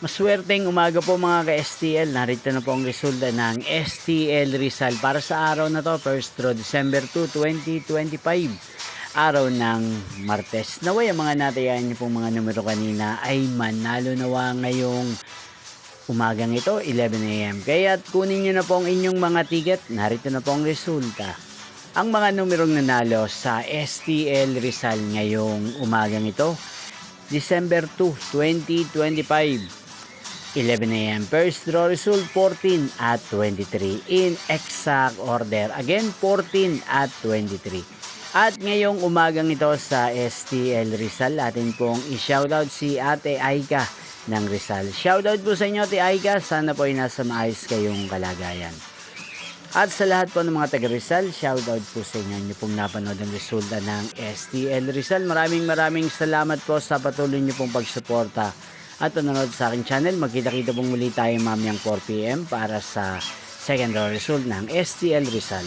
Maswerteng umaga po mga ka-STL. Narito na po ang resulta ng STL Rizal para sa araw na to, 1st December 2, 2025. Araw ng Martes. Naway ang mga natayan niyo pong mga numero kanina ay manalo nawa ngayong umagang ito, 11 AM. Kaya kunin niyo na po ang inyong mga ticket. Narito na po ang resulta. Ang mga numerong nanalo sa STL Rizal ngayong umagang ito, December 2, 2025. 11 AM. First draw result 14 at 23 in exact order. Again 14 at 23. At ngayong umagang ito sa STL Rizal, atin pong i-shoutout si Ate Aika ng Rizal. Shoutout po sa inyo Ate Aika, sana po ay nasa maayos kayong kalagayan. At sa lahat po ng mga taga Rizal, shoutout po sa inyo nyo pong napanood ang resulta ng STL Rizal. Maraming salamat po sa patuloy nyo pong pagsuporta at panonood sa aking channel. Magkita-kita pong muli tayo mamayang 4 PM para sa second round result ng STL Rizal.